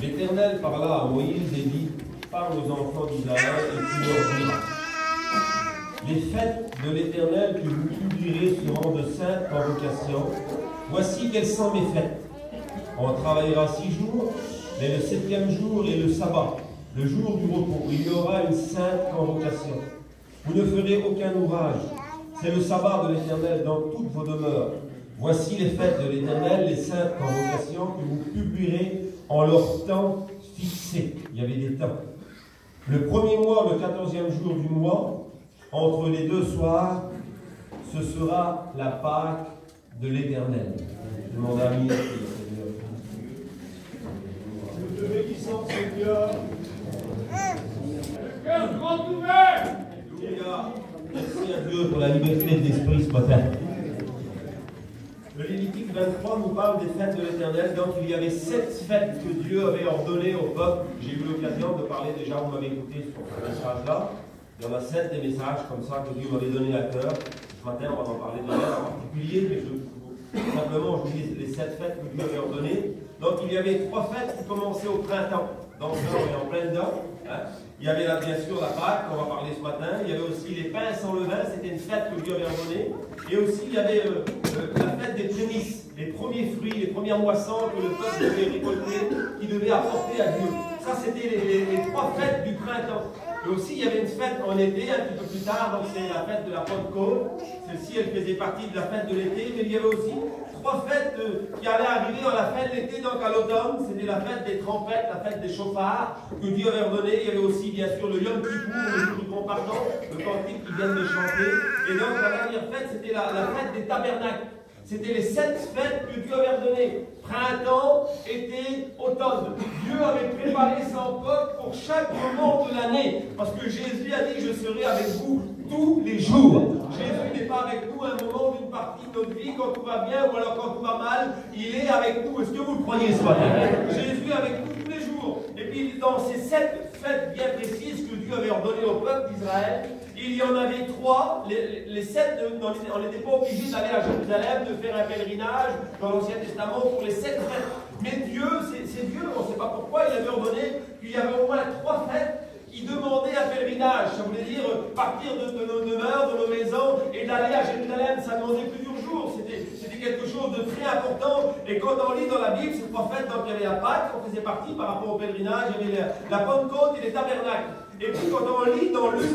L'Éternel parla à Moïse et dit, parle aux enfants d'Israël et tu leur diras. Les fêtes de l'Éternel que vous publierez seront de saintes convocations. Voici quelles sont mes fêtes. On travaillera 6 jours, mais le 7e jour est le sabbat, le jour du repos. Il y aura une sainte convocation. Vous ne ferez aucun ouvrage. C'est le sabbat de l'Éternel dans toutes vos demeures. Voici les fêtes de l'Éternel, les saintes convocations que vous publierez en leur temps fixé. Il y avait des temps. Le premier mois, le 14e jour du mois, entre les 2 soirs, ce sera la Pâque de l'Éternel. Mon ami, Nous te bénissons, Seigneur. Le cœur grand ouvert. Alléluia. Merci à Dieu pour la liberté de l'esprit ce matin. Le Lévitique 23 nous parle des fêtes de l'Éternel. Donc il y avait 7 fêtes que Dieu avait ordonnées au peuple. J'ai eu l'occasion de parler déjà, vous m'avez écouté sur ce message-là. Il y en a 7 des messages comme ça que Dieu m'avait donné à cœur. Ce matin, on va en parler de l'un en particulier, mais simplement je vous dis les 7 fêtes que Dieu avait ordonnées. Donc il y avait 3 fêtes qui commençaient au printemps. Donc là, on est en plein dedans. Hein. Il y avait là, bien sûr la Pâque, qu'on va parler ce matin. Il y avait aussi les pains sans levain, c'était une fête que Dieu avait ordonnée. Et aussi il y avait la fête des prémices, les premiers fruits, les premières moissons que le peuple devait récolter, qui devait apporter à Dieu. Ça, c'était les 3 fêtes du printemps. Et aussi, il y avait une fête en été, un petit peu plus tard, donc c'est la fête de la Pentecôte. Celle-ci, elle faisait partie de la fête de l'été, mais il y avait aussi 3 fêtes qui allaient arriver à la fin de l'été, donc à l'automne. C'était la fête des trompettes, la fête des chauffards, que Dieu avait ordonné. Il y avait aussi, bien sûr, le Yom Kippour, le jour du bon pardon, le cantique qui vient de chanter. Et donc, la dernière fête, c'était la fête des tabernacles. C'était les 7 fêtes que Dieu avait ordonnées. Printemps, été, automne. Dieu avait préparé son peuple pour chaque moment de l'année. Parce que Jésus a dit, je serai avec vous tous les jours. Jésus n'est pas avec nous à un moment d'une partie de notre vie, quand tout va bien ou alors quand tout va mal. Il est avec nous. Est-ce que vous le croyez ce matin? Jésus est avec nous tous les jours. Et puis dans ces 7 fêtes bien précises que Dieu avait ordonnées au peuple d'Israël, il y en avait 3, les 7, on n'était pas obligé d'aller à Jérusalem, de faire un pèlerinage dans l'Ancien Testament pour les 7 fêtes. Mais Dieu, c'est Dieu, on ne sait pas pourquoi, il avait ordonné qu'il y avait au moins 3 fêtes qui demandaient un pèlerinage. Ça voulait dire partir de nos demeures, de nos maisons, et d'aller à Jérusalem. Ça demandait plusieurs jours. C'était quelque chose de très important. Et quand on lit dans la Bible, ces 3 fêtes, donc il y avait la Pâque, on faisait partie par rapport au pèlerinage, il y avait la Pentecôte et les tabernacles. Et puis quand on lit dans Luc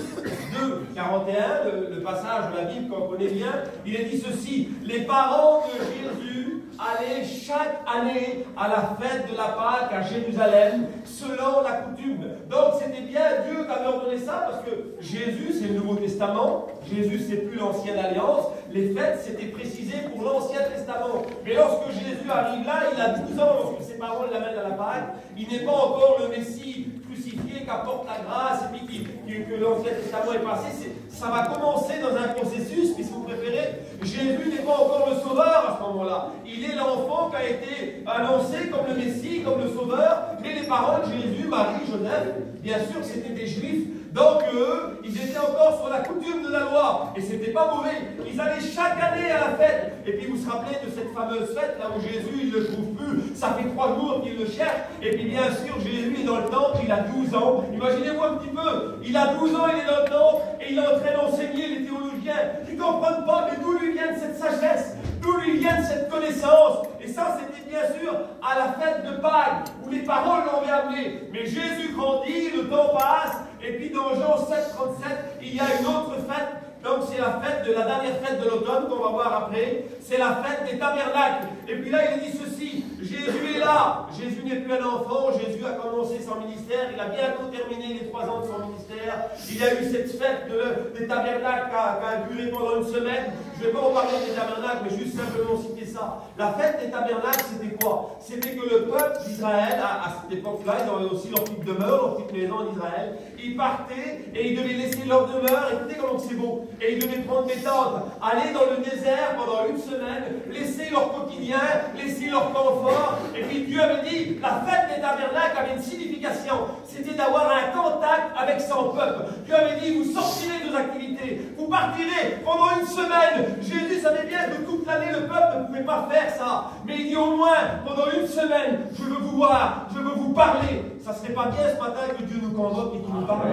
2, 41, le passage de la Bible qu'on connaît bien, il est dit ceci: les parents de Jésus allaient chaque année à la fête de la Pâque à Jérusalem, selon la coutume. Donc c'était bien Dieu qui avait ordonné ça, parce que Jésus, c'est le Nouveau Testament, Jésus, c'est plus l'Ancienne Alliance, les fêtes, c'était précisé pour l'Ancien Testament. Mais lorsque Jésus arrive là, il a 12 ans, lorsque ses parents l'amènent à la Pâque, il n'est pas encore le Messie crucifié qui apporte la grâce et puis que l'Ancien Testament est passé. Ça va commencer dans un processus, puis si vous préférez, Jésus n'est pas encore le sauveur à ce moment-là. Il est l'enfant qui a été annoncé comme le Messie, comme le sauveur, mais les parents de Jésus, Marie, Joseph, bien sûr, c'était des Juifs. Donc eux, ils étaient encore sur la coutume de la loi. Et c'était pas mauvais. Ils allaient chaque année à la fête. Et puis vous vous rappelez de cette fameuse fête, là où Jésus, il ne le trouve plus. Ça fait 3 jours qu'il le cherche. Et puis bien sûr, Jésus est dans le temple, il a 12 ans. Imaginez-vous un petit peu. Il a 12 ans, il est dans le temple. Et il est en train d'enseigner les théologiens. Ils ne comprennent pas, mais d'où lui vient cette sagesse? D'où lui vient cette connaissance? Et ça, c'était bien sûr à la fête de Pâques, où les paroles l'ont amené. Mais Jésus grandit, le temps passe. Et puis dans Jean 7, 37, il y a une autre fête. Donc c'est la fête de la dernière fête de l'automne qu'on va voir après. C'est la fête des tabernacles. Et puis là, il dit ceci: Jésus est là. Jésus n'est plus un enfant. Jésus a commencé son ministère. Il a bientôt terminé les 3 ans de son ministère. Il y a eu cette fête des tabernacles qui a duré pendant une semaine. Je ne vais pas en parler des tabernacles, mais juste simplement citer ça. La fête des tabernacles, c'était quoi? C'était que le peuple d'Israël, à cette époque-là, ils avaient aussi leur petite demeure, leur petite maison en Israël. Ils partaient et ils devaient laisser leur demeure. Écoutez comment c'est beau. Et ils devaient prendre des tentes, aller dans le désert pendant une semaine, laisser leur quotidien, laisser leur confort. Et puis Dieu avait dit, la fête des tabernacles avait une signification. C'était d'avoir un contact avec son peuple. Dieu avait dit, vous sortirez de vos activités, vous partirez pendant une semaine. Jésus savait bien que toute l'année le peuple ne pouvait pas faire ça. Mais il dit au moins, pendant une semaine, je veux vous voir, je veux vous parler. Ça serait pas bien ce matin que Dieu nous convoque et qu'il nous parle.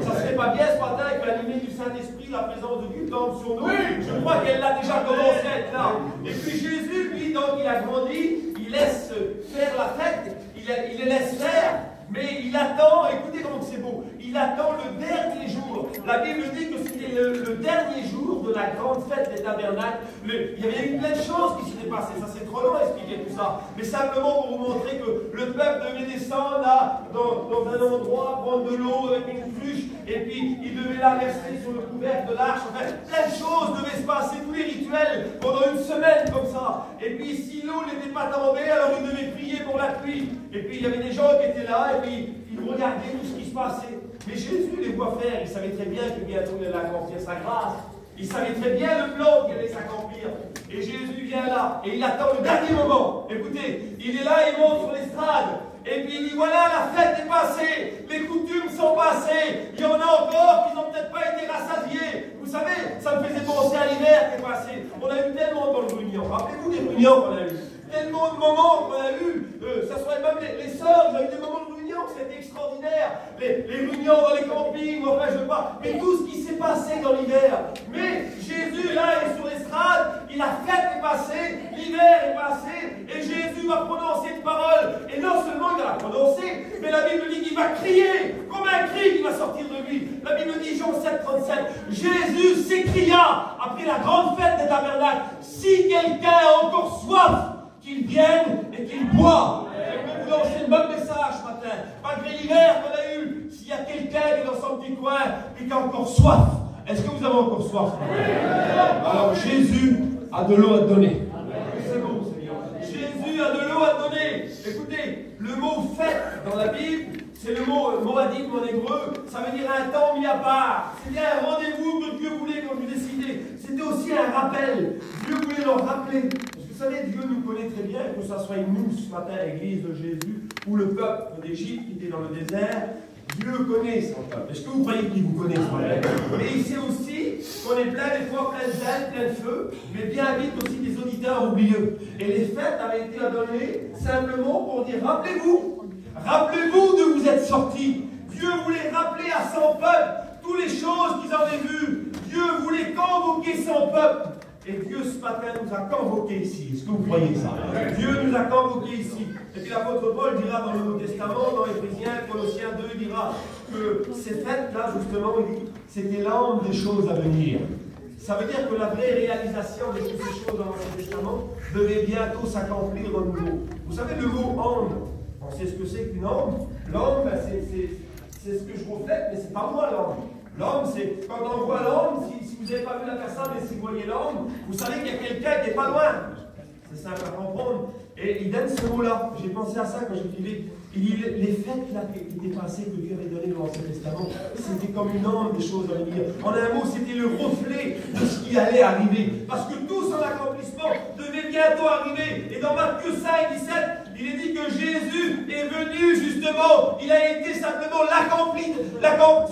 Ça serait pas bien ce matin que l'animé du Saint-Esprit, la présence de Dieu tombe sur nous. Je crois qu'elle a déjà commencé à être là. Et puis Jésus, lui, donc, il a grandi, il laisse faire la fête, il les laisse faire. Mais il attend, écoutez comment c'est beau, il attend le dernier jour. La Bible dit que c'était le dernier jour de la grande fête des tabernacles. Il y avait eu plein de choses qui s'étaient passées. Ça, c'est trop long à expliquer tout ça. Mais simplement pour vous montrer que le peuple devait descendre là, dans un endroit, prendre de l'eau avec une cruche, et puis il devait la verser sur le couvercle de l'arche. Enfin, plein de choses devaient se passer, tous les rituels, pendant une semaine comme ça. Et puis si l'eau n'était pas tombée, alors il devait prier pour la pluie. Et puis il y avait des gens qui étaient là, et puis ils regardaient tout ce qui se passait. Mais Jésus les voit faire, il savait très bien que bientôt il allait accomplir sa grâce. Il savait très bien le plan qui allait s'accomplir. Et Jésus vient là, et il attend le dernier moment. Écoutez, il est là, il monte sur l'estrade. Et puis il dit, voilà, la fête est passée, les coutumes sont passées, il y en a encore qui n'ont peut-être pas été rassasiés. Vous savez, ça me faisait penser à l'hiver qui est passé. On a eu tellement dans le Brugnon. Rappelez-vous des Brugnons qu'on a eu. Tellement de moments qu'on a eu, ça soit même les sœurs, ils ont eu des moments de réunion, c'était extraordinaire. Les réunions dans les campings, enfin je ne veux pas, mais tout ce qui s'est passé dans l'hiver. Mais Jésus là est sur l'estrade, la fête est passée, l'hiver est passé, et Jésus va prononcer une parole. Et non seulement il va la prononcer, mais la Bible dit qu'il va crier, comme un cri qui va sortir de lui. La Bible dit, Jean 7, 37, Jésus s'écria, après la grande fête des tabernacles, si quelqu'un a encore soif, qu'il vienne et qu'il boit. Je peux vous lancer le bon message ce matin. Malgré l'hiver qu'on a eu, s'il y a quelqu'un qui est dans son petit coin et qui a encore soif, est-ce que vous avez encore soif? Alors Jésus a de l'eau à donner. C'est bon, Seigneur. Jésus a de l'eau à donner. Écoutez, le mot fête dans la Bible, c'est le mot moadim en hébreu, ça veut dire un temps mis à part. C'était un rendez-vous que Dieu voulait quand je décidais. C'était aussi un rappel. Dieu voulait leur rappeler. Vous savez, Dieu nous connaît très bien, que ce soit nous ce matin, l'église de Jésus, ou le peuple d'Égypte qui était dans le désert. Dieu connaît son peuple. Est-ce que vous croyez qu'il vous connaît ce matin? Mais il sait aussi qu'on est plein des fois, plein de zèle, plein de feu, mais bien vite aussi des auditeurs oublieux. Et les fêtes avaient été données simplement pour dire, rappelez-vous d'où vous êtes sortis. Dieu voulait rappeler à son peuple toutes les choses qu'ils avaient vues. Dieu voulait convoquer son peuple. Et Dieu ce matin nous a convoqués ici. Est-ce que vous croyez ça? Dieu nous a convoqués ici. Et puis l'apôtre Paul dira dans le Nouveau Testament, dans Éphésiens, Colossiens 2, il dira que ces fêtes-là, justement, il dit, c'était l'âme des choses à venir. Ça veut dire que la vraie réalisation de toutes ces choses dans l'Ancien Testament devait bientôt s'accomplir dans le Nouveau. Vous savez, le mot âme, on sait ce que c'est qu'une âme. L'âme, ben, c'est ce que je reflète, mais c'est pas moi l'âme. L'homme, c'est quand on voit l'homme, si vous n'avez pas vu la personne et si vous voyez l'homme, vous savez qu'il y a quelqu'un qui n'est pas loin. C'est simple à comprendre. Et il donne ce mot-là. J'ai pensé à ça quand j'ai vivais. Il dit les fêtes là, qui étaient passées, que Dieu avait données dans l'Ancien Testament, c'était comme une âme des choses à venir. En un mot, c'était le reflet de ce qui allait arriver. Parce que tout son accomplissement devait bientôt arriver. Et dans Matthieu 5, 17, il est dit que Jésus est venu justement, il a été simplement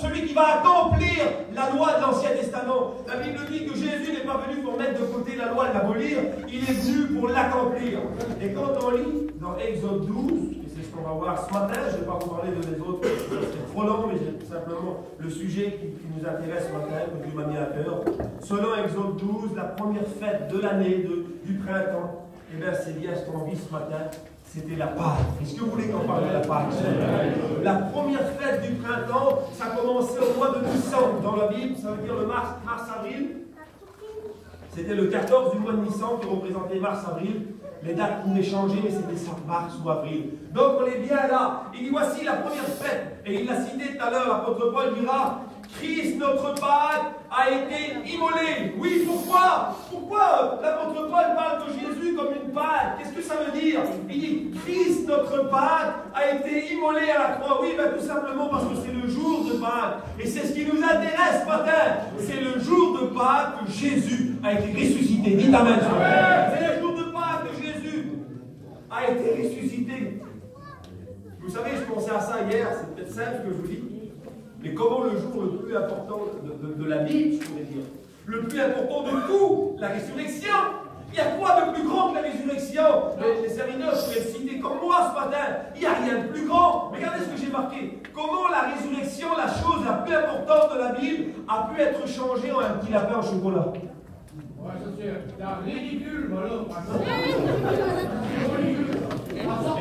celui qui va accomplir la loi de l'Ancien Testament. La Bible dit que Jésus n'est pas venu pour mettre de côté la loi et l'abolir, il est venu pour l'accomplir. Et quand on lit dans Exode 12, et c'est ce qu'on va voir ce matin, je ne vais pas vous parler de les autres, c'est trop long, mais c'est simplement le sujet qui nous intéresse ce matin, que Dieu m'a mis à cœur. Selon Exode 12, la première fête de l'année, du printemps, et bien c'est bien ce qu'on vit ce matin. C'était la Pâque. Est-ce que vous voulez qu'on parle de la Pâque? La première fête du printemps, ça commençait au mois de Nissan. Dans la Bible, ça veut dire le mars-avril. C'était le 14 du mois de Nissan qui représentait mars-avril. Les dates pouvaient changer, mais c'était ça, mars ou avril. Donc on est bien là. Il dit, voici la première fête. Et il l'a cité tout à l'heure, l'apôtre Paul dira, Christ, notre Pâque, a été immolé. Oui, pourquoi? Pourquoi l'apôtre Paul parle de Jésus comme une Pâque? Qu'est-ce que ça veut dire? Il dit, Christ, notre Pâque, a été immolé à la croix. Oui, ben, tout simplement parce que c'est le jour de Pâques. Et c'est ce qui nous intéresse ce matin. C'est le jour de Pâques que Jésus a été ressuscité. Dites amen. C'est le jour de Pâques que Jésus a été ressuscité. Vous savez, je pensais à ça hier, c'est peut-être simple ce que je vous dis. Mais comment le jour le plus important de la Bible, je pourrais dire, le plus important de tout, la résurrection. Il y a quoi de plus grand que la résurrection? Les serviteurs, je vais le citer comme moi ce matin. Il n'y a rien de plus grand. Regardez ce que j'ai marqué. Comment la résurrection, la chose la plus importante de la Bible, a pu être changée en un petit lapin au chocolat. Ouais, ça c'est la ridicule, voilà.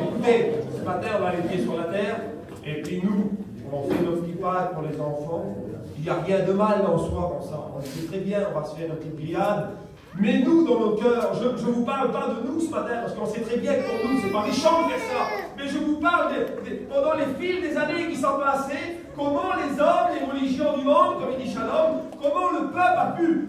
Écoutez, ce matin, on a les pieds sur la terre, et puis nous, on fait nos flipades pour les enfants. Il n'y a rien de mal en soi comme ça. On sait très bien, on va se faire une petite grillade. Mais nous, dans nos cœurs, je ne vous parle pas de nous ce matin, parce qu'on sait très bien que pour nous, c'est pas méchant de faire ça. Mais je vous parle pendant les fils des années qui sont passées, comment les hommes, les religions du monde, comme il dit Shalom, comment le peuple a pu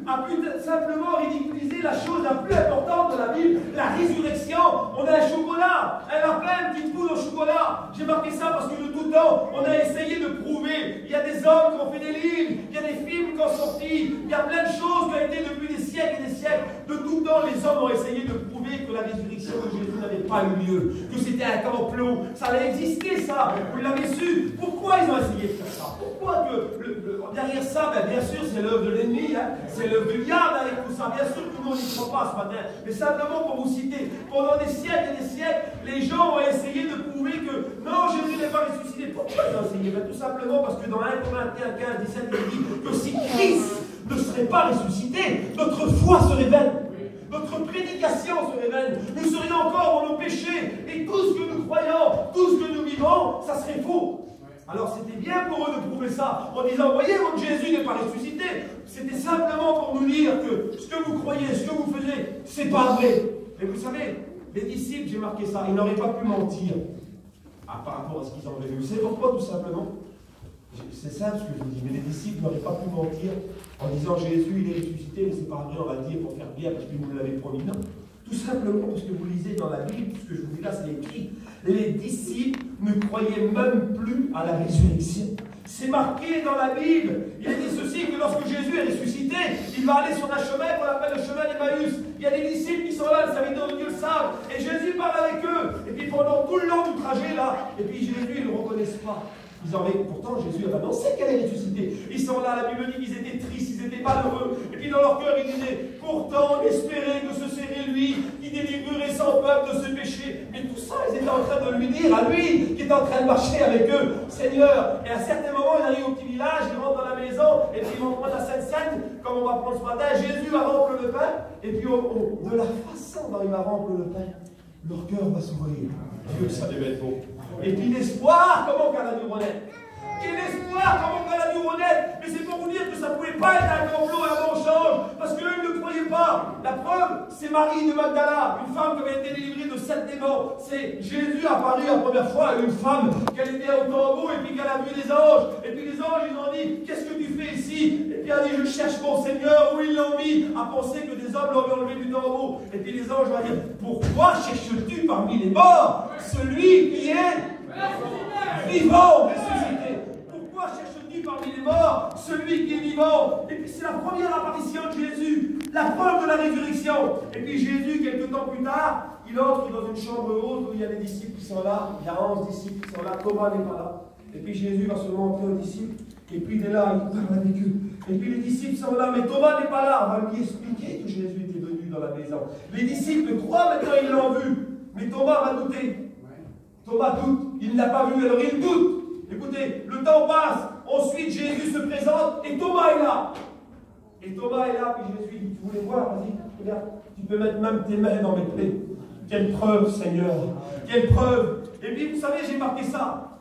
simplement ridiculiser la chose la plus importante de la Bible, la résurrection. On a un chocolat, un lapin, une petite boule au chocolat. J'ai marqué ça parce que de tout temps, on a essayé de prouver. Il y a des hommes qui ont fait des livres, il y a des films qui ont sorti, il y a plein de choses qui ont été depuis des siècles et des siècles. De tout temps, les hommes ont essayé de prouver que la résurrection de Jésus n'avait pas eu lieu, que c'était un complot. Ça allait exister, ça. Vous l'avez su. Pourquoi ils ont essayé de faire ça? Pourquoi que derrière ça, bien sûr, c'est l'œuvre de l'ennemi, hein, c'est l'œuvre du diable avec tout ça. Bien sûr, tout le monde n'y croit pas ce matin. Mais simplement pour vous citer, pendant des siècles et des siècles, les gens ont essayé de prouver que non, Jésus n'est pas ressuscité. Pourquoi ils ont essayé? Tout simplement parce que dans 1 Corinthiens 15, 17, il dit que si Christ ne serait pas ressuscité, notre foi se révèle. Notre prédication se révèle. Nous serions encore dans nos péchés. Et tout ce que nous croyons, tout ce que nous vivons, ça serait faux. Alors c'était bien pour eux de prouver ça, en disant, voyez, votre Jésus n'est pas ressuscité. C'était simplement pour nous dire que ce que vous croyez, ce que vous faisiez, c'est pas vrai. Mais vous savez, les disciples, j'ai marqué ça, ils n'auraient pas pu mentir par rapport à ce qu'ils avaient vu. Vous savez pourquoi, tout simplement? C'est simple ce que je vous dis, mais les disciples n'auraient pas pu mentir en disant Jésus il est ressuscité, mais c'est pas vrai, on va dire pour faire bien parce que vous l'avez promis. Non, tout simplement parce que vous lisez dans la Bible, tout ce que je vous dis là, c'est écrit. Les disciples ne croyaient même plus à la résurrection. C'est marqué dans la Bible. Il est dit ceci, que lorsque Jésus est ressuscité, il va aller sur un chemin qu'on appelle le chemin d'Emmaüs. Il y a des disciples qui sont là, les serviteurs de Dieu le savent, et Jésus parle avec eux. Et puis pendant tout le long du trajet là, et puis Jésus, ils ne le reconnaissent pas. Pourtant, Jésus avait annoncé qu'elle est ressuscitée. Ils sont là, la Bible dit qu'ils étaient tristes, ils étaient malheureux. Et puis dans leur cœur, ils disaient, pourtant, on espérait que ce serait lui qui délivrerait son peuple de ce péché. Mais tout ça, ils étaient en train de lui dire, à lui, qui est en train de marcher avec eux, Seigneur. Et à un certain moment, ils arrivent au petit village, ils rentrent dans la maison, et puis ils vont prendre la Sainte Seine, comme on va prendre ce matin. Jésus va remplir le pain, et puis de la façon dont il va remplir le pain, leur cœur va s'ouvrir. Dieu, ça devait être beau. Et puis l'espoir, comment qu'elle a dû renaître? Quel espoir, comment qu'elle a dû renaître? Mais c'est pour vous dire que ça ne pouvait pas être un complot et un mensonge, parce qu'eux ne croyaient pas. La preuve, c'est Marie de Magdala, une femme qui avait été délivrée de 7 démons. C'est Jésus apparu la première fois à une femme qu'elle était au tombeau et puis qu'elle a vu les anges. Et puis les anges, ils ont dit, qu'est-ce que tu fais ici? Et puis elle a dit, je cherche mon Seigneur, où ils l'ont mis? À penser que des hommes l'avaient enlevé du tombeau. Et puis les anges vont dire, pourquoi cherches-tu parmi les morts celui qui est vivant, ressuscité? Pourquoi cherches-tu parmi les morts celui qui est vivant? Et puis c'est la première apparition de Jésus, la preuve de la résurrection. Et puis Jésus, quelques temps plus tard, il entre dans une chambre haute où il y a des disciples qui sont là, il y a 11 disciples qui sont là, Thomas n'est pas là. Et puis Jésus va se montrer aux disciples, et puis il est là, il parle avec eux. Et puis les disciples sont là, mais Thomas n'est pas là. On va lui expliquer que Jésus était venu dans la maison. Les disciples croient maintenant, ils l'ont vu. Mais Thomas va douter. Thomas doute, il ne l'a pas vu, alors il doute. Écoutez, le temps passe, ensuite Jésus se présente et Thomas est là. Et Thomas est là, puis Jésus dit, tu voulais voir, vas-y, regarde, tu peux mettre même tes mains dans mes plaies. Quelle preuve, Seigneur, quelle preuve. Et puis, vous savez, j'ai marqué ça.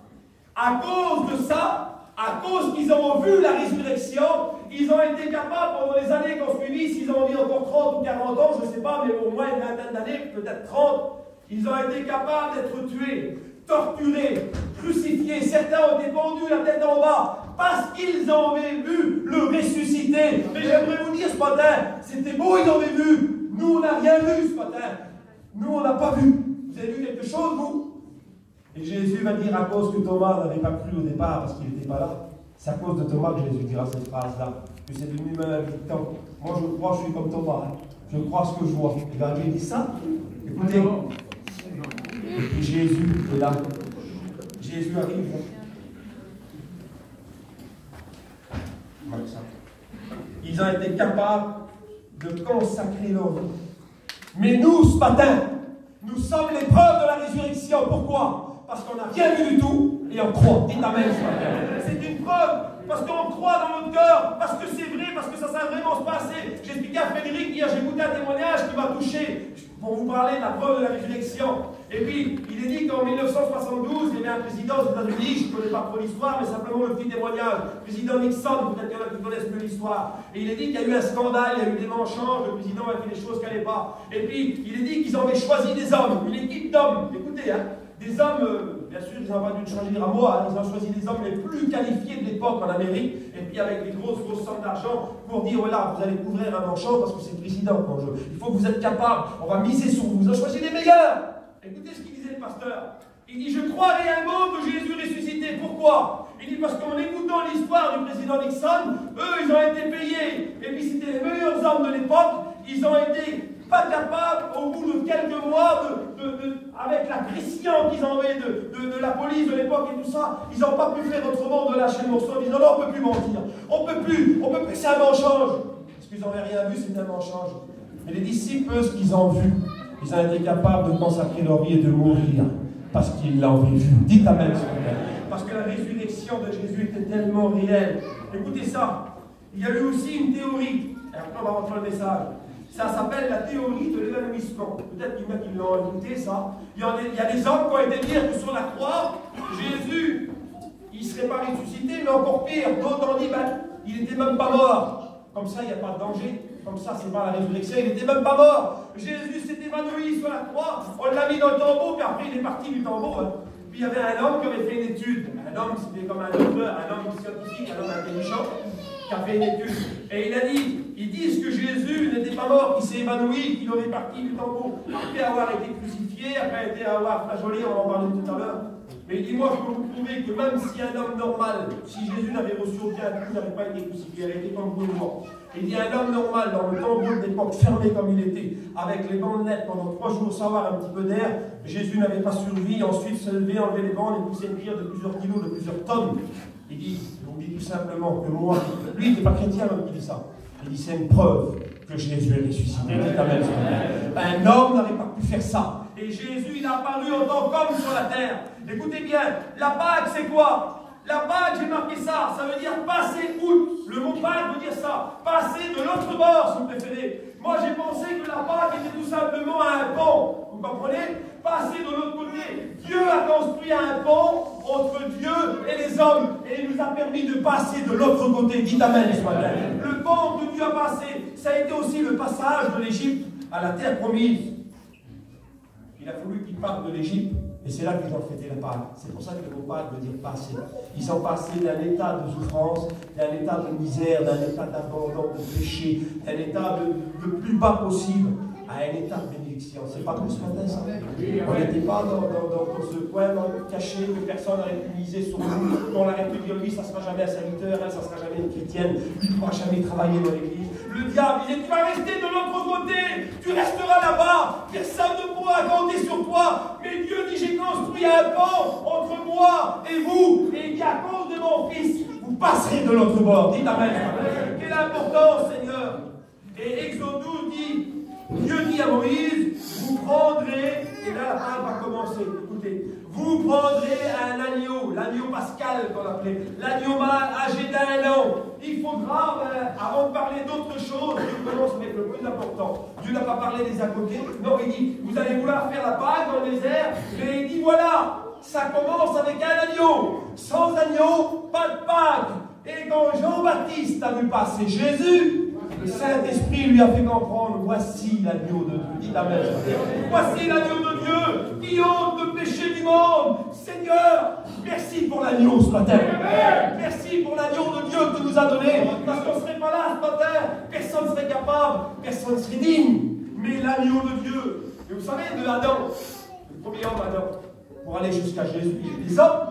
À cause de ça, à cause qu'ils ont vu la résurrection, ils ont été capables, pendant les années qu'on suivi, s'ils ont mis encore 30 ou 40 ans, je ne sais pas, mais au moins une vingtaine d'années, peut-être 30, ils ont été capables d'être tués, torturés, crucifiés. Certains ont été pendus la tête en bas parce qu'ils avaient vu le ressuscité. Mais j'aimerais vous dire ce matin, c'était beau, ils avaient vu. Nous, on n'a rien vu ce matin. Nous, on n'a pas vu. Vous avez vu quelque chose, vous? Et Jésus va dire, à cause que Thomas n'avait pas cru au départ parce qu'il n'était pas là, c'est à cause de Thomas que Jésus dira cette phrase-là. Que c'est devenu même habitant. Moi, je crois, je suis comme Thomas. Hein. Je crois ce que je vois. Et quand il dit ça, écoutez. Et puis Jésus est là. Jésus arrive. Ils ont été capables de consacrer leur vie. Mais nous, ce matin, nous sommes les preuves de la résurrection. Pourquoi? Parce qu'on n'a rien vu du tout. Et et on croit. Dites amen ce matin. C'est une preuve, parce qu'on croit dans notre cœur, parce que c'est vrai, parce que ça va vraiment se passer. J'ai expliqué à Frédéric hier, j'ai écouté un témoignage qui m'a touché pour vous parler de la preuve de la résurrection. Et puis, il est dit qu'en 1972, il y avait un président aux États-Unis, je ne connais pas trop l'histoire, mais simplement le petit témoignage. Président Nixon, peut-être qu'il y en a qui connaissent mieux l'histoire. Et il est dit qu'il y a eu un scandale, il y a eu des mensonges, le président a fait des choses qui n'allaient pas. Et puis, il est dit qu'ils avaient choisi des hommes, une équipe d'hommes, écoutez, hein, des hommes, bien sûr, ils n'ont pas dû choisir à moi, hein, ils ont choisi des hommes les plus qualifiés de l'époque en Amérique, et puis avec des grosses sommes d'argent pour dire, voilà, vous allez couvrir un manchon parce que c'est le président en jeu. Il faut que vous êtes capable, on va miser sur vous. Ils ont choisi les meilleurs. Écoutez ce qu'il disait le pasteur. Il dit, je crois réellement que Jésus est ressuscité. Pourquoi? Il dit, parce qu'en écoutant l'histoire du président Nixon, eux, ils ont été payés. Et puis, c'était les meilleurs hommes de l'époque. Ils ont été pas capables, au bout de quelques mois, avec la pression qu'ils avaient de la police de l'époque et tout ça, ils n'ont pas pu faire autrement de lâcher le morceau en disant, non, on ne peut plus mentir. On ne peut plus, c'est un mensonge. Parce qu'ils n'avaient rien vu, c'est un mensonge. Mais les disciples, eux, ce qu'ils ont vu, ils ont été capables de consacrer leur vie et de mourir parce qu'ils l'avaient vu. Dites amen. Parce que la résurrection de Jésus était tellement réelle. Écoutez ça. Il y a eu aussi une théorie. Et après, on va rentrer le message. Ça s'appelle la théorie de l'évanouissement. Peut-être qu'il y en a qui l'ont écouté, ça. Il y a des hommes qui ont été dire que sur la croix, Jésus, il ne serait pas ressuscité, mais encore pire. D'autres ont dit, ben, il n'était même pas mort. Comme ça, il n'y a pas de danger. Comme ça, c'est pas la résurrection, il n'était même pas mort. Jésus s'est évanoui sur la croix, on l'a mis dans le tombeau, puis après il est parti du tombeau. Hein. Puis il y avait un homme qui avait fait une étude. Un homme, c'était comme un docteur, un homme scientifique, un homme intelligent, qui a fait une étude. Et il a dit, ils disent que Jésus n'était pas mort, qu'il s'est évanoui, qu'il aurait parti du tombeau, après avoir été crucifié, après avoir flageolé, on en parlait tout à l'heure. Mais il dit, moi, je peux vous prouver que même si un homme normal, si Jésus n'avait reçu aucun coup, n'avait pas été crucifié, il avait été comme vous et moi. Il dit, un homme normal, dans le tombeau de l'époque, fermé comme il était, avec les bandelettes pendant 3 jours sans avoir un petit peu d'air, Jésus n'avait pas survécu, ensuite se lever, enlever les bandes et pousser une pierre de plusieurs kilos, de plusieurs tonnes. Il dit, je vous dis tout simplement que moi, lui, il n'était pas chrétien, l'homme qui dit ça. Il dit, c'est une preuve que Jésus est ressuscité. Un homme n'avait pas pu faire ça. Et Jésus, il est apparu en tant qu'homme sur la terre. Écoutez bien, la Pâque, c'est quoi? La Pâque, j'ai marqué ça, ça veut dire passer outre. Le mot Pâque veut dire ça, passer de l'autre bord, si vous préférez. Moi, j'ai pensé que la Pâque était tout simplement un pont. Vous comprenez? Passer de l'autre côté. Dieu a construit un pont entre Dieu et les hommes. Et il nous a permis de passer de l'autre côté. Dites amen ce matin. Le pont que Dieu a passé, ça a été aussi le passage de l'Égypte à la terre promise. Il a fallu qu'ils partent de l'Égypte. Et c'est là qu'ils ont fêté la Pâque. C'est pour ça que le mot Pâque veut dire passer. Ils sont passés d'un état de souffrance, d'un état de misère, d'un état d'abandon, de péché, d'un état le plus bas possible, à un état de bénédiction. C'est pas tout ce matin, ça. On n'était pas dans ce coin caché, que personne n'aurait pu miser sur nous, qu'on aurait pu dire, lui, ça ne sera jamais un serviteur, elle, ça ne sera jamais une chrétienne, lui, ne pourra jamais travailler dans l'église. Le diable, il dit, tu vas rester de l'autre côté, tu resteras là-bas, personne ne pourra compter sur toi. Mais Dieu dit, j'ai construit un pont entre moi et vous, et il dit, à cause de mon fils, vous passerez de l'autre bord. Dites amen. Quelle importance, Seigneur. Et Exode 12 dit, Dieu dit à Moïse, vous prendrez, et là la parole va commencer, écoutez, vous prendrez un agneau, l'agneau pascal qu'on appelait, l'agneau mâle âgé d'1 an. Il faudra, avant de parler d'autre chose, Dieu commence avec le plus important. Dieu n'a pas parlé des à côté, non, il dit, vous allez vouloir faire la Pâque dans le désert, mais il dit, voilà, ça commence avec un agneau. Sans agneau, pas de Pâque. Et quand Jean-Baptiste a vu passer Jésus, le Saint-Esprit lui a fait comprendre, voici l'agneau de Dieu. Dites amen. Voici l'agneau de Dieu qui ôte le péché du monde. Seigneur, merci pour l'agneau ce matin. Merci pour l'agneau de Dieu que tu nous as donné. Parce qu'on ne serait pas là ce matin. Personne ne serait capable. Personne ne serait digne. Mais l'agneau de Dieu. Et vous savez, de Adam, le premier homme Adam, pour aller jusqu'à Jésus, il y a des hommes.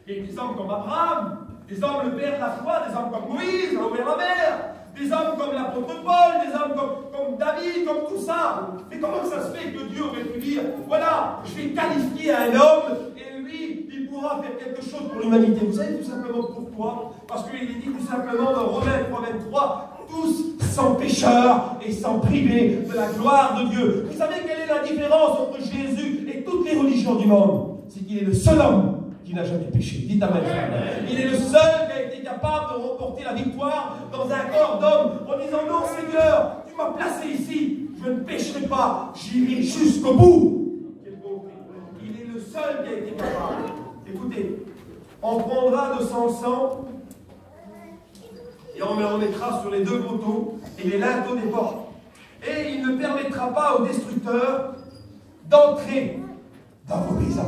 Et des hommes comme Abraham, des hommes le père de la foi, des hommes comme Moïse, a ouvert la mer. Des hommes comme l'apôtre Paul, des hommes comme David, comme tout ça. Mais comment ça se fait que Dieu aurait pu dire, voilà, je vais qualifier un homme et lui, il pourra faire quelque chose pour l'humanité. Vous savez tout simplement pourquoi? Parce qu'il est dit tout simplement dans Romains 3:23, tous sont pécheurs et sont privés de la gloire de Dieu. Vous savez quelle est la différence entre Jésus et toutes les religions du monde? C'est qu'il est le seul homme qui n'a jamais péché. Dites amen. Il est le seul qui a été capable de remporter la victoire dans un corps d'homme en disant non Seigneur, tu m'as placé ici, je ne pécherai pas, j'irai jusqu'au bout. Il est le seul qui a été capable. Écoutez, on prendra de son sang et on en mettra sur les deux poteaux et les linteaux des portes. Et il ne permettra pas au destructeur d'entrer dans vos maisons.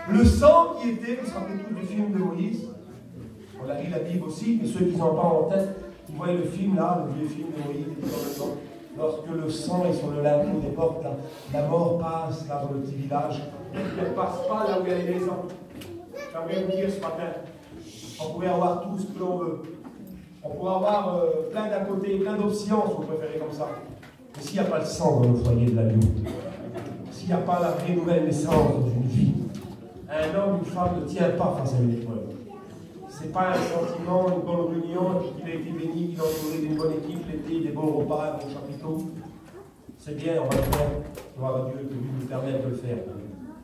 Le sang qui était, vous vous rappelez tous du film de Moïse, on a lu la Bible aussi, mais ceux qui n'ont pas en tête, vous voyez le film là, le vieux film de Moïse, lorsque le sang est sur le linteau des portes, la mort passe là dans le petit village, elle ne passe pas là où il y a les maisons. J'aimerais vous dire ce matin, on pourrait avoir tout ce que l'on veut. On pourrait avoir plein d'à côté, plein d'options, si vous préférez comme ça. Mais s'il n'y a pas le sang dans le foyer de l'agneau, s'il n'y a pas la vraie nouvelle naissance dans une vie, un homme, une femme ne tient pas face à une épreuve. Ce n'est pas un sentiment, une bonne réunion, et puis qu'il a été béni, qu'il a entouré d'une bonne équipe, l'été, des bons repas, des bons chapiteaux. C'est bien, on va le faire. Gloire à Dieu que lui nous permette de le faire.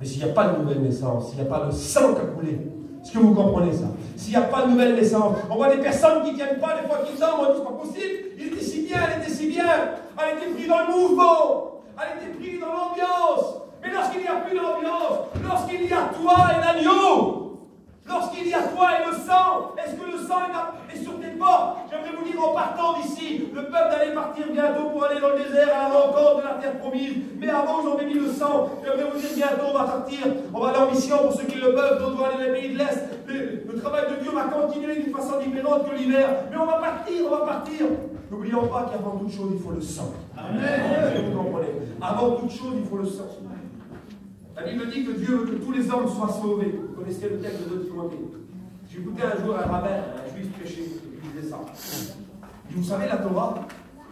Mais s'il n'y a pas de nouvelle naissance, s'il n'y a pas de sang qui a coulé, est-ce que vous comprenez ça? S'il n'y a pas de nouvelle naissance, on voit des personnes qui ne tiennent pas, des fois qui dorment, on dit c'est pas possible, il était si bien, elle était si bien, elle était prise dans le mouvement, elle était prise dans l'ambiance. Mais lorsqu'il n'y a plus d'ambiance, lorsqu'il y a toi et l'agneau, lorsqu'il y a toi et le sang, est-ce que le sang est sur tes portes? J'aimerais vous dire en partant d'ici, le peuple allait partir bientôt pour aller dans le désert à la rencontre de la terre promise. Mais avant, j'en ai mis le sang. J'aimerais vous dire bientôt, on va partir. On va aller en mission pour ceux qui le peuvent. D'autres vont aller dans les pays de l'Est. Le travail de Dieu va continuer d'une façon différente que l'hiver. Mais on va partir, on va partir. N'oublions pas qu'avant toute chose, il faut le sang. Amen. Vous comprenez? Avant toute chose, il faut le sang. La Bible dit que Dieu veut que tous les hommes soient sauvés. Vous connaissez le texte de 2 Timothée. J'ai écouté un jour un rabbin, un juif prêcher, qui disait ça. Il dit, vous savez, la Torah,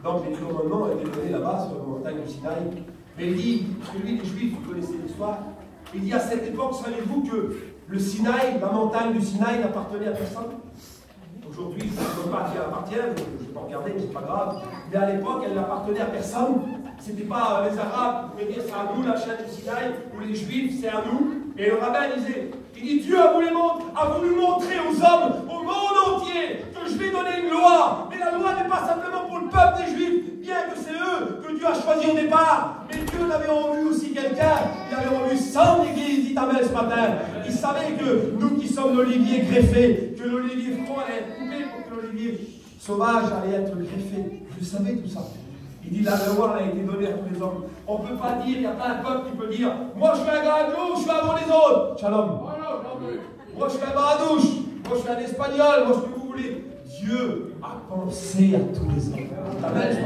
donc les commandements ont été donnés là-bas sur la montagne du Sinaï. Mais il dit, parce que lui, les juifs, vous connaissez l'histoire, il dit à cette époque, savez-vous que le Sinaï, la montagne du Sinaï, n'appartenait à personne? Aujourd'hui, je ne sais pas à qui elle appartient, je ne vais pas regarder, mais ce n'est pas grave. Mais à l'époque, elle n'appartenait à personne. Ce n'était pas les Arabes qui pouvaient dire c'est à nous la chaîne du Sinaï, ou les Juifs, c'est à nous. Et le rabbin disait, il dit Dieu a voulu montrer aux hommes, au monde entier, que je vais donner une loi. Mais la loi n'est pas simplement pour le peuple des Juifs, bien que c'est eux que Dieu a choisi au départ. Mais Dieu avait en vue aussi quelqu'un, il avait en vue 100 églises, dit Amen ce matin. Il savait que nous qui sommes l'olivier greffé, que l'olivier franc allait être coupé pour que l'olivier sauvage allait être greffé. Je savais tout ça. Il dit la loi a été donnée à tous les hommes. On ne peut pas dire, il n'y a pas un peuple qui peut dire moi je suis un gars je suis avant les autres. Shalom. Moi je suis un baradouche. Moi je suis un espagnol. Moi je suis vous voulez. Dieu a pensé à tous les hommes. Amen.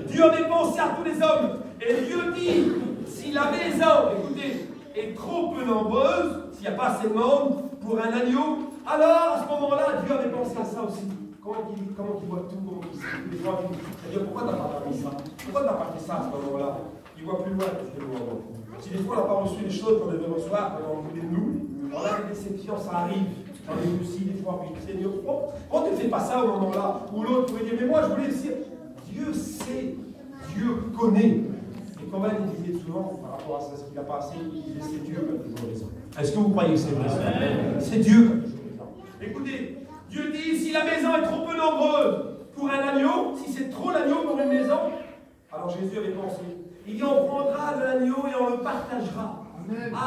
Dieu avait pensé à tous les hommes. Et Dieu dit si la maison, écoutez, est trop peu nombreuse, s'il n'y a pas assez de monde pour un agneau, alors à ce moment-là, Dieu avait pensé à ça aussi. Comment il voit tout, comment il sait, des fois, c'est-à-dire pourquoi tu n'as pas permis ça? Pourquoi tu n'as pas fait ça à ce moment-là? Il voit plus loin que ce que nous avons. Si des fois on n'a pas reçu les choses qu'on devait recevoir, qu'on voulait de nous, on a des déceptions, ça arrive. J'en ai aussi des fois, puis Seigneur, pourquoi tu ne fais pas ça au moment-là? Ou l'autre pourrait dire, mais moi je voulais dire, Dieu sait, Dieu connaît. Et comme elle disait souvent, par rapport à ce qu'il a passé, il disait, c'est Dieu qui a toujours raison. Est-ce que vous croyez que c'est vrai? C'est Dieu qui a toujours raison. Écoutez, Dieu dit, si la maison est trop peu nombreuse pour un agneau, si c'est trop l'agneau pour une maison, alors Jésus avait pensé, il dit, on prendra de l'agneau et on le partagera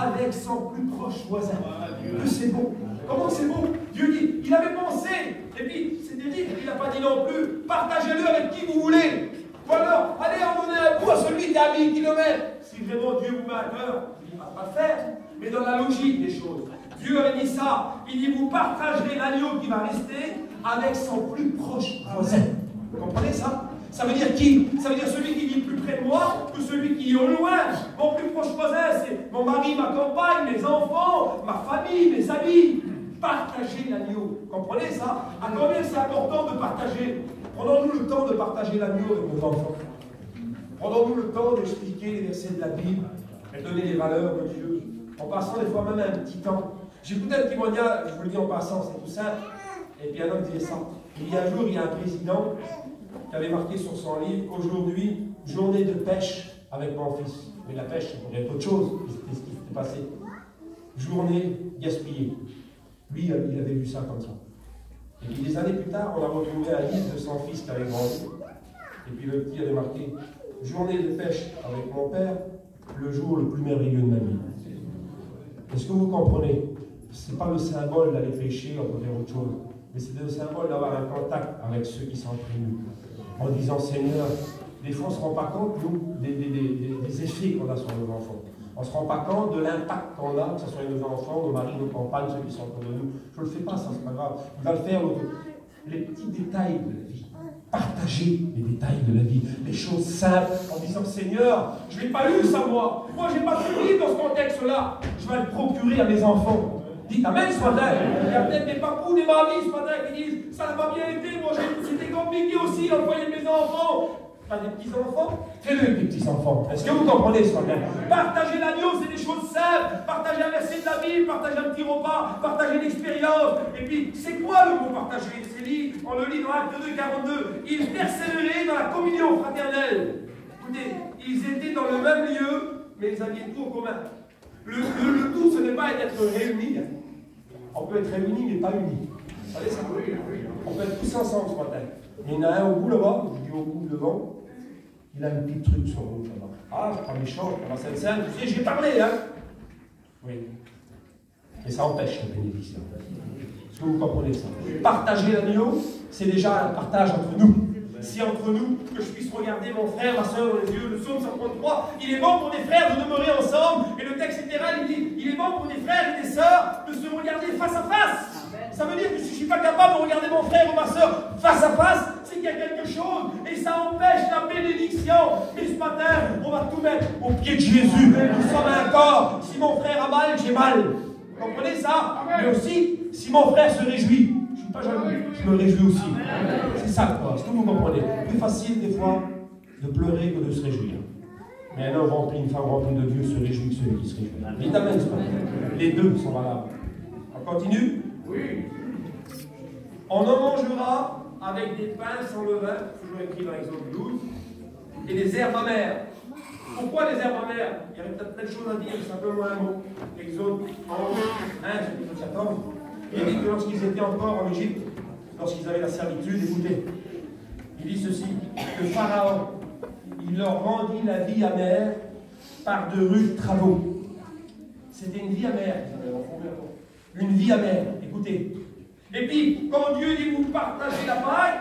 avec son plus proche voisin. Que c'est beau. Comment c'est beau? Dieu dit, il avait pensé, et puis c'est des livres qu'il n'a pas dit non plus, partagez-le avec qui vous voulez. Ou alors, allez en donner un coup à celui qui est à 1000 km. Si vraiment Dieu vous met à cœur, il ne va pas le faire, mais dans la logique des choses. Dieu avait dit ça, il dit vous partagerez l'agneau qui va rester avec son plus proche voisin. Vous comprenez ça? Ça veut dire qui? Ça veut dire celui qui vit plus près de moi que celui qui est au loin. Mon plus proche voisin, c'est mon mari, ma compagne, mes enfants, ma famille, mes amis. Partager l'agneau. Vous comprenez ça? À combien c'est important de partager? Prenons-nous le temps de partager l'agneau avec nos enfants. Prenons-nous le temps d'expliquer les versets de la Bible et donner les valeurs de Dieu. En passant des fois même un petit temps. J'ai écouté un témoignage, je vous le dis en passant, c'est tout simple. Et puis un homme disait ça. Il y a un jour, il y a un président qui avait marqué sur son livre, aujourd'hui, journée de pêche avec mon fils. Mais la pêche, ça pourrait être autre chose. C'était ce qui s'était passé. Journée gaspillée. Lui, il avait vu ça comme ça. Et puis des années plus tard, on a retrouvé un livre de son fils qui avait grandi. Et puis le petit avait marqué « Journée de pêche avec mon père, le jour le plus merveilleux de ma vie ». Est-ce que vous comprenez? Ce n'est pas le symbole d'aller pêcher, on peut faire autre chose. Mais c'est le symbole d'avoir un contact avec ceux qui sont près de nous. En disant « Seigneur », des fois on ne se rend pas compte, nous, des effets qu'on a sur nos enfants. On ne se rend pas compte de l'impact qu'on a, que ce soit nos enfants, nos maris, nos compagnes, ceux qui sont autour de nous. Je ne le fais pas, ça, c'est pas grave. Il va le faire, les petits détails de la vie. Partager les détails de la vie, les choses simples, en disant Seigneur, je n'ai pas eu ça moi je n'ai pas pu vivre dans ce contexte-là, je vais le procurer à mes enfants. Dites Amen ce matin. Il y a peut-être des papous, des mamies ce matin qui disent ça n'a pas bien été, moi c'était compliqué aussi dans le foyer de mes enfants. Pas des petits-enfants? Fais-le avec des petits-enfants. Est-ce que vous comprenez ce matin? Partager l'agneau, c'est des choses simples. Partager un verset de la Bible, partager un petit repas, partager une expérience. Et puis, c'est quoi le mot partager? C'est dit, on le lit dans Acte 2, 42. Ils persévéraient dans la communion fraternelle. Écoutez, ils étaient dans le même lieu, mais ils avaient tout en commun. Le tout, ce n'est pas d'être réunis. On peut être réunis, mais pas unis. Vous savez ça? On peut être tous ensemble ce matin. Il y en a un au bout là-bas, je dis au bout devant. Il a un petit truc sur nous là-bas. Ah, c'est pas méchant, dans la Sainte-Sainte, tu sais, j'ai parlé, hein? Oui. Et ça empêche la bénédiction. Est-ce que vous comprenez ça? Partager l'agneau, c'est déjà un partage entre nous. Si entre nous, que je puisse regarder mon frère, ma soeur dans les yeux, le psaume 133, il est bon pour des frères de demeurer ensemble. Et le texte littéral, il dit, il est bon pour des frères et des sœurs de se regarder face à face. Ça veut dire que si je ne suis pas capable de regarder mon frère ou ma soeur face à face, c'est qu'il y a quelque chose. Et ça empêche la bénédiction. Mais ce matin, on va tout mettre au pied de Jésus. Nous sommes un corps. Si mon frère a mal, j'ai mal. Vous comprenez ça? Mais aussi, si mon frère se réjouit, je ne suis pas jaloux, je me réjouis aussi. C'est ça, quoi. Est-ce que vous comprenez? Plus facile, des fois, de pleurer que de se réjouir. Mais un homme rempli, une femme remplie de Dieu se réjouit que celui qui se réjouit. Dites amen, ce matin. Les deux sont valables. On continue? Oui. On en mangera avec des pains sans levain, toujours écrit dans Exode 12, et des herbes amères. Pourquoi les herbes amères? Il y avait peut-être plein de choses à dire, simplement un mot. Exode 11, 1, chapitre 14. Il dit que lorsqu'ils étaient encore en Égypte, lorsqu'ils avaient la servitude, écoutez, il dit ceci, que Pharaon, il leur rendit la vie amère par de rudes travaux. C'était une vie amère, une vie amère, écoutez. Et puis, quand Dieu dit vous partagez la paille,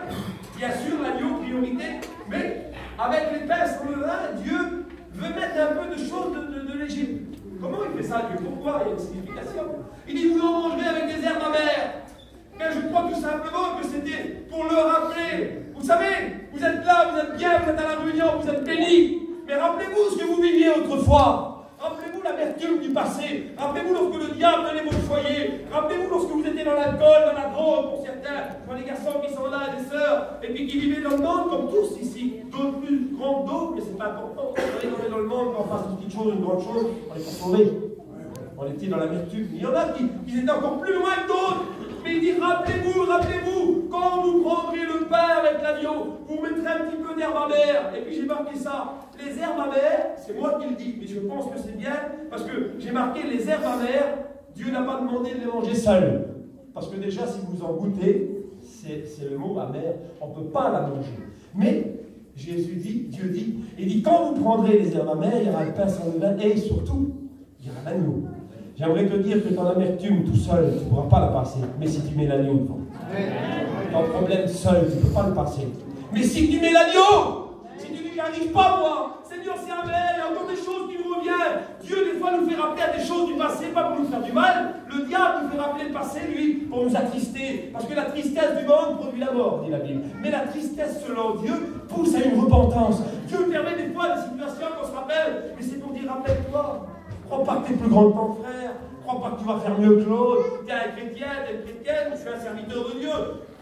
bien sûr, l'agneau, priorité, mais avec les pains sans levain, Dieu veut mettre un peu de choses de l'Égypte. Comment il fait ça, Dieu? Pourquoi? Il y a une signification. Il dit vous en mangerez avec des herbes amères. Mais je crois tout simplement que c'était pour le rappeler. Vous savez, vous êtes là, vous êtes bien, vous êtes à la réunion, vous êtes bénis. Mais rappelez-vous ce que vous viviez autrefois. Rappelez-vous l'amertume du passé. Rappelez-vous lorsque le diable menait votre foyer. Rappelez-vous lorsque vous étiez dans l'alcool, dans la drogue, pour certains. Je vois des garçons qui sont là, des sœurs, et puis qui vivaient dans le monde comme tous ici. D'autres plus grands que d'autres, mais c'est pas important. Vous savez, on est dans le monde, quand on fasse une petite chose, une grande chose, on est pas sauvés. On était dans l'amertume. Il y en a qui étaient encore plus loin que d'autres. Mais il dit, rappelez-vous, quand vous prendrez le pain avec l'agneau, vous mettrez un petit peu d'herbe amère. Et puis j'ai marqué ça. Les herbes amères, c'est moi qui le dis, mais je pense que c'est bien, parce que j'ai marqué les herbes amères, Dieu n'a pas demandé de les manger seules. Parce que déjà, si vous en goûtez, c'est le mot amer, on ne peut pas la manger. Mais Jésus dit, Dieu dit, il dit, quand vous prendrez les herbes amères, il y aura le pain sans levain, et surtout, il y aura l'agneau. J'aimerais te dire que ton amertume tout seul, tu ne pourras pas la passer. Mais si tu mets l'agneau devant, ton problème seul, tu ne peux pas le passer. Mais si tu mets l'agneau, si tu dis, j'arrive pas moi, Seigneur, c'est amer, il y a encore des choses qui me reviennent. Dieu, des fois, nous fait rappeler à des choses du passé, pas pour nous faire du mal. Le diable nous fait rappeler le passé, lui, pour nous attrister. Parce que la tristesse du monde produit la mort, dit la Bible. Mais la tristesse selon Dieu pousse à une repentance. Dieu permet des fois des situations qu'on se rappelle, mais c'est pour dire, rappelle-toi. Crois pas que tu es plus grand que ton frère. Crois pas que tu vas faire mieux que l'autre. Tu es un chrétien, tu es une chrétienne, je suis un serviteur de Dieu.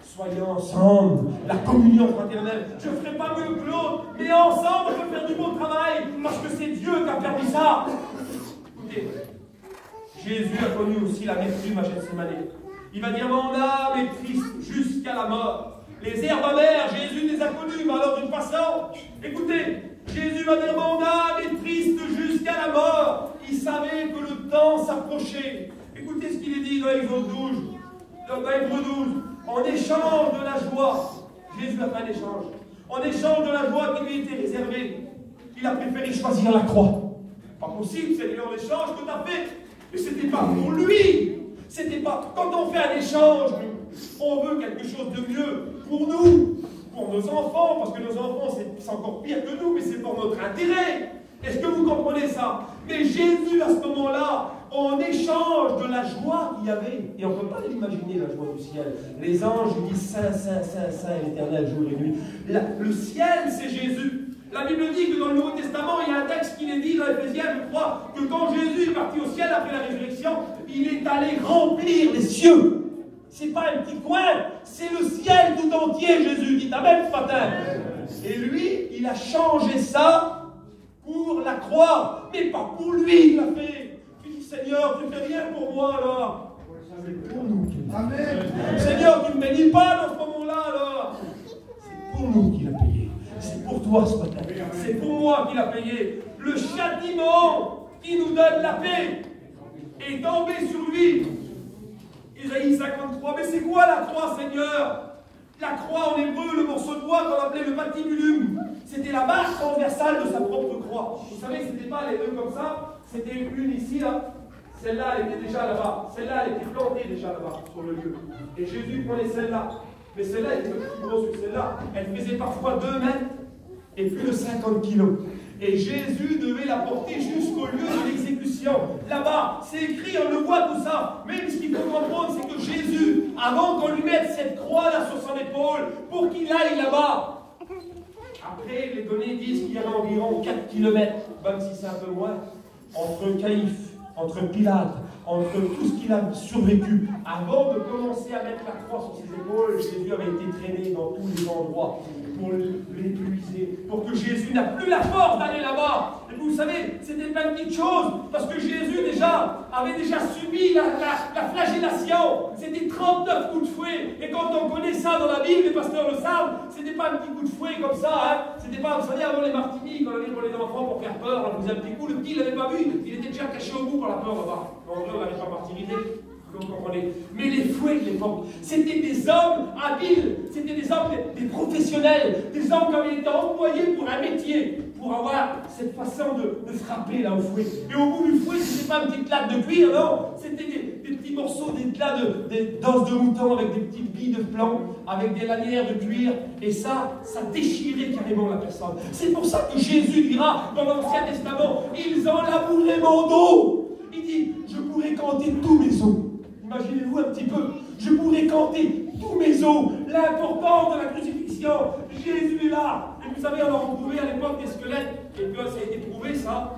Soyons ensemble, la communion fraternelle. Je ne ferai pas mieux que l'autre, mais ensemble on peut faire du bon travail, parce que c'est Dieu qui a permis ça. Écoutez, Jésus a connu aussi l'amertume à Gethsémani. Il va dire, mon âme est triste jusqu'à la mort. Les herbes amères, Jésus les a connues, mais alors d'une façon, écoutez, Jésus va dire, mon âme est triste jusqu'à la mort. Il savait que le temps s'approchait. Et Écoutez ce qu'il est dit dans Exode 12, dans Hébreux 12. En échange de la joie, Jésus a fait un échange. En échange de la joie qui lui était réservée, il a préféré choisir la croix. Pas possible, c'est l'échange que tu as fait. Mais ce n'était pas pour lui. C'était pas. Quand on fait un échange, on veut quelque chose de mieux pour nous, pour nos enfants, parce que nos enfants, c'est encore pire que nous, mais c'est pour notre intérêt. Est-ce que vous comprenez ça? Mais Jésus, à ce moment-là, en échange de la joie qu'il y avait, et on ne peut pas l'imaginer, la joie du ciel. Les anges disent Saint, Saint, Saint, Saint, l'Éternel, jour et nuit. Le ciel, c'est Jésus. La Bible dit que dans le Nouveau Testament, il y a un texte qui est dit dans Éphésiens, je crois, que quand Jésus est parti au ciel après la résurrection, il est allé remplir les cieux. C'est pas un petit coin, c'est le ciel tout entier, Jésus. Dites amen ce matin. Et lui, il a changé ça pour la croix, mais pas pour lui, il l'a fait. Tu dis, Seigneur, tu ne fais rien pour moi alors. C'est pour nous qu'il l'a fait. Amen. Seigneur, tu ne me bénis pas dans ce moment-là alors. C'est pour nous qu'il a payé. C'est pour toi ce matin. C'est pour moi qu'il a payé. Le châtiment qui nous donne la paix est tombé sur lui. Isaïe 53. Mais c'est quoi la croix, Seigneur? La croix en hébreu, le morceau de bois qu'on appelait le patibulum. C'était la base transversale de sa propre croix. Vous savez, ce n'était pas les deux comme ça. C'était une ici, là. Celle-là, elle était déjà là-bas. Celle-là, elle était plantée déjà là-bas, sur le lieu. Et Jésus prenait celle-là. Mais celle-là était plus grosse que celle-là. Elle faisait parfois 2 mètres et plus de 50 kilos. Et Jésus devait la porter jusqu'au lieu de l'exécution. Là-bas, c'est écrit, on le voit tout ça. Mais ce qu'il faut comprendre, c'est que Jésus, avant qu'on lui mette cette croix-là sur son épaule, pour qu'il aille là-bas, après, les données disent qu'il y avait environ 4 km, même si c'est un peu moins, entre Caïphe, entre Pilate, entre tout ce qu'il a survécu. Avant de commencer à mettre la croix sur ses épaules, Jésus avait été traîné dans tous les endroits pour l'épuiser, pour que Jésus n'a plus la force d'aller là-bas. Et vous savez, c'était plein de petites choses, parce que Jésus avait déjà subi la flagellation. C'était 39 coups de fouet. Et quand on connaît ça dans la Bible, les pasteurs le savent, c'était pas un petit coup de fouet comme ça. Hein. C'était pas, vous savez, avant les martinis, quand on avait pour les enfants pour faire peur, on faisait un petit coup. Le petit, il n'avait pas vu, il était déjà caché au bout par la peur là-bas. En vrai, on n'avait pas martyrisé. Vous comprenez? Mais les fouets de l'époque, c'était des hommes habiles, c'était des hommes, des professionnels, des hommes qui avaient été employés pour un métier, pour avoir cette façon de frapper là au fouet. Et au bout du fouet, c'était pas une petite latte de cuir, non, c'était des petits morceaux, des plats d'os de mouton avec des petites billes de plomb, avec des lanières de cuir, et ça déchirait carrément la personne. C'est pour ça que Jésus dira dans l'Ancien Testament, ils ont labouré mon dos. Il dit, je pourrais compter tous mes os. Imaginez-vous un petit peu, je pourrais compter tous mes os, l'importance de la crucifixion. Jésus est là. Et vous savez, on a retrouvé à l'époque des squelettes, et puis ça a été prouvé ça.